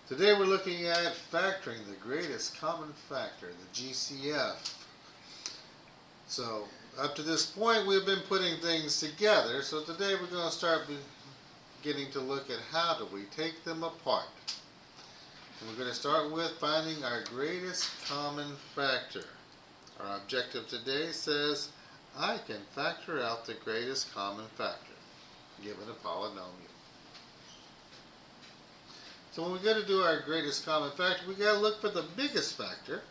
Today we're looking at factoring the greatest common factor, the GCF. So up to this point we've been putting things together, so today we're going to start getting to look at how do we take them apart. And we're going to start with finding our greatest common factor. Our objective today says I can factor out the greatest common factor given a polynomial. So when we go to do our greatest common factor, we got to look for the biggest factor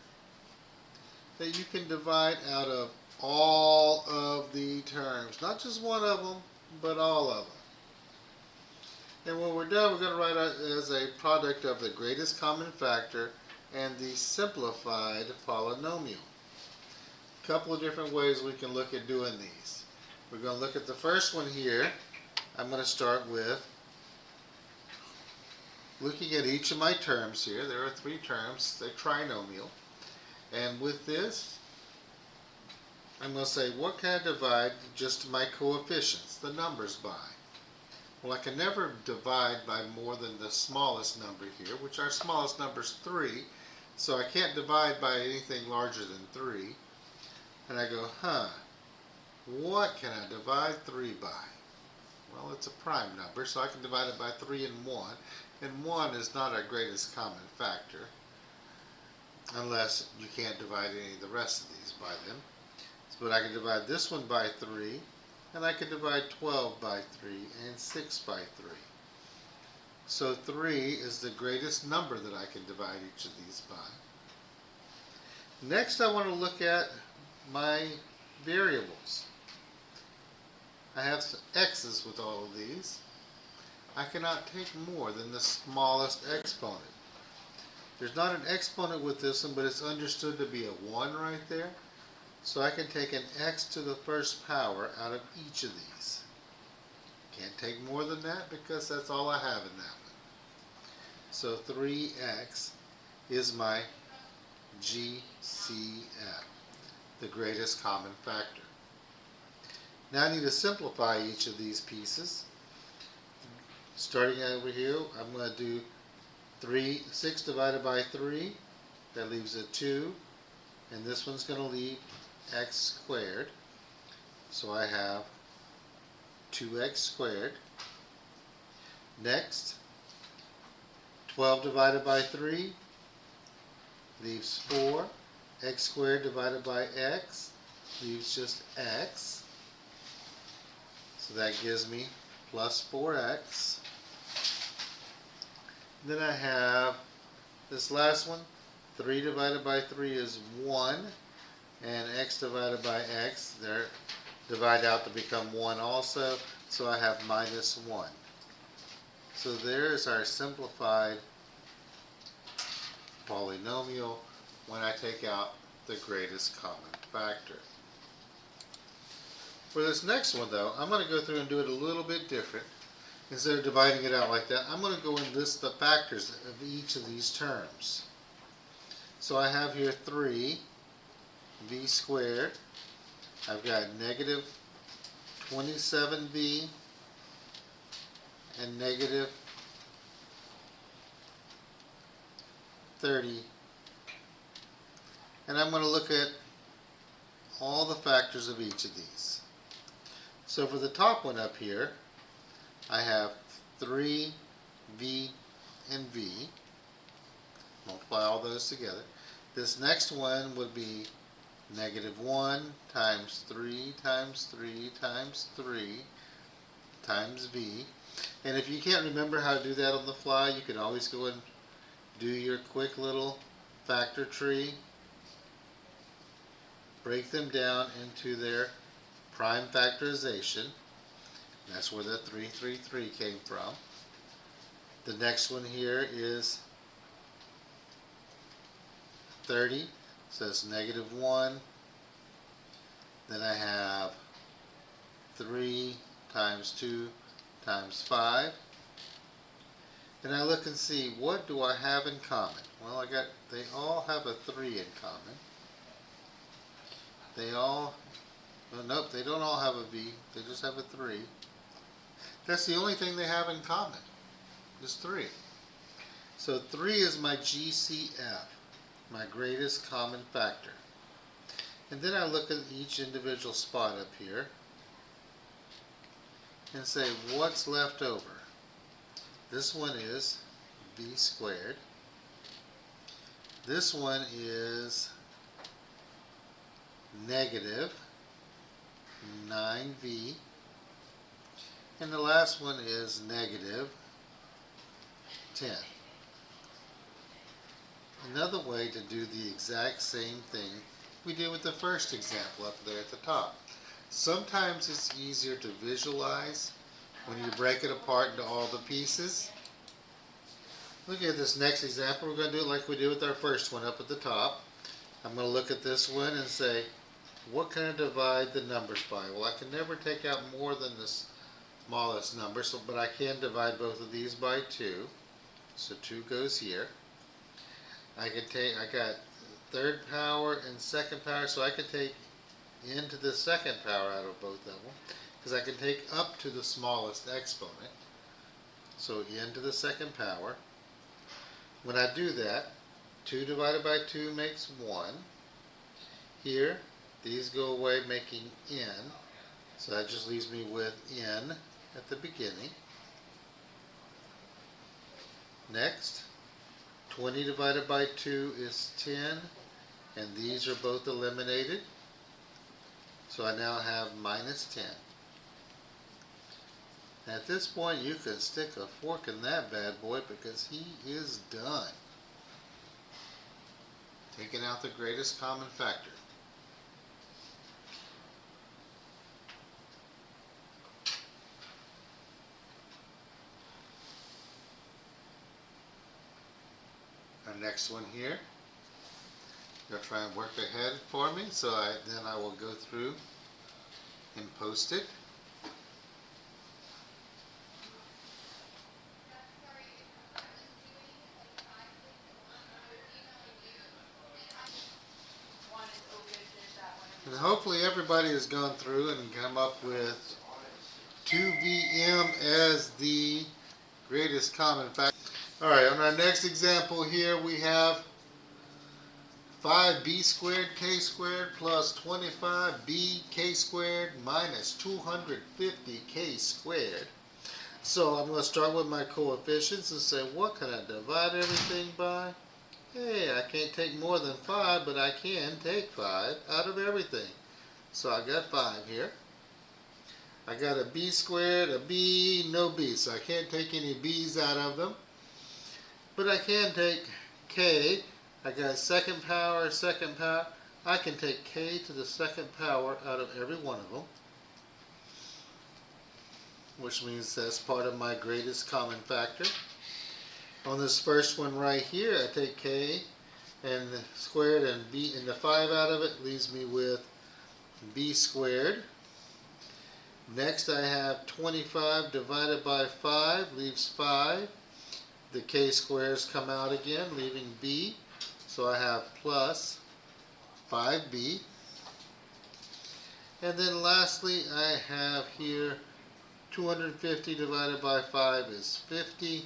that you can divide out of all of the terms. Not just one of them, but all of them. And when we're done, we're going to write out as a product of the greatest common factor and the simplified polynomial. A couple of different ways we can look at doing these. We're going to look at the first one here. I'm going to start with looking at each of my terms here. There are three terms, they're trinomial. And with this, I'm going to say, what can I divide just my coefficients, the numbers by? Well, I can never divide by more than the smallest number here, which our smallest number is 3. So I can't divide by anything larger than 3. And I go, what can I divide 3 by? Well, it's a prime number, so I can divide it by 3 and 1. And 1 is not our greatest common factor, unless you can't divide any of the rest of these by them. But I can divide this one by 3, and I can divide 12 by 3, and 6 by 3. So 3 is the greatest number that I can divide each of these by. Next, I want to look at my variables. I have x's with all of these. I cannot take more than the smallest exponent. There's not an exponent with this one, but it's understood to be a 1 right there. So I can take an x to the first power out of each of these. Can't take more than that because that's all I have in that one. So 3x is my GCF, the greatest common factor. Now I need to simplify each of these pieces. Starting over here, I'm going to do 6 divided by 3. That leaves a 2. And this one's going to leave x squared. So I have 2x squared. Next, 12 divided by 3 leaves 4. X squared divided by x leaves just x. So that gives me plus 4x. Then I have this last one. 3 divided by 3 is 1. And x divided by x, they're divide out to become 1 also. So I have minus 1. So there's our simplified polynomial when I take out the greatest common factor. For this next one though, I'm going to go through and do it a little bit different. Instead of dividing it out like that, I'm going to go and list the factors of each of these terms. So I have here 3v squared. I've got negative 27v and negative 30. And I'm going to look at all the factors of each of these. So for the top one up here, I have 3v and v. Multiply all those together. This next one would be negative 1 times 3 times 3 times 3 times v. And if you can't remember how to do that on the fly, you can always go and do your quick little factor tree. Break them down into their prime factorization. That's where the 333 came from. The next one here is 30. So it's negative 1. Then I have 3 times 2 times 5. And I look and see, what do I have in common? Well, they all have a 3 in common. Nope, they don't all have a v. They just have a 3. That's the only thing they have in common, is 3. So 3 is my GCF, my greatest common factor. And then I look at each individual spot up here and say, what's left over? This one is b squared. This one is negative 9v. And the last one is negative 10. Another way to do the exact same thing we did with the first example up there at the top. Sometimes it's easier to visualize when you break it apart into all the pieces. Look at this next example. We're going to do it like we did with our first one up at the top. I'm going to look at this one and say, what can I divide the numbers by? Well, I can never take out more than the smallest number, but I can divide both of these by 2. So 2 goes here. I got third power and second power, so I can take into the second power out of both of them, because I can take up to the smallest exponent. So into the second power. When I do that, 2 divided by 2 makes 1. Here, these go away making n, so that just leaves me with n at the beginning. Next, 20 divided by 2 is 10, and these are both eliminated. So I now have minus 10. At this point, you can stick a fork in that bad boy because he is done. Taking out the greatest common factor. Our next one here, you'll try and work ahead for me, so then I will go through and post it. And hopefully everybody has gone through and come up with 2VM as the greatest common factor. Alright, on our next example here we have 5b squared k squared plus 25b k squared minus 250k squared. So I'm going to start with my coefficients and say, what can I divide everything by? Hey, I can't take more than 5, but I can take 5 out of everything. So I got 5 here. I got a b squared, a b, no b, so I can't take any b's out of them. But I can take k. I got second power, second power. I can take k to the second power out of every one of them, which means that's part of my greatest common factor. On this first one right here, I take k and the squared and b, and the 5 out of it leaves me with b squared. Next I have 25 divided by 5 leaves 5. The k squares come out again, leaving b. So I have plus 5b. And then lastly, I have here 250 divided by 5 is 50.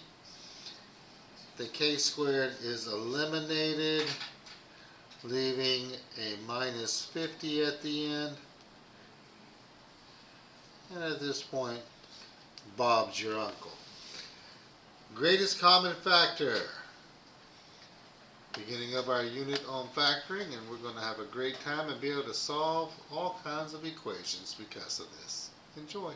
The k squared is eliminated, leaving a minus 50 at the end. And at this point, Bob's your uncle. Greatest common factor. Beginning of our unit on factoring, and we're going to have a great time and be able to solve all kinds of equations because of this. Enjoy.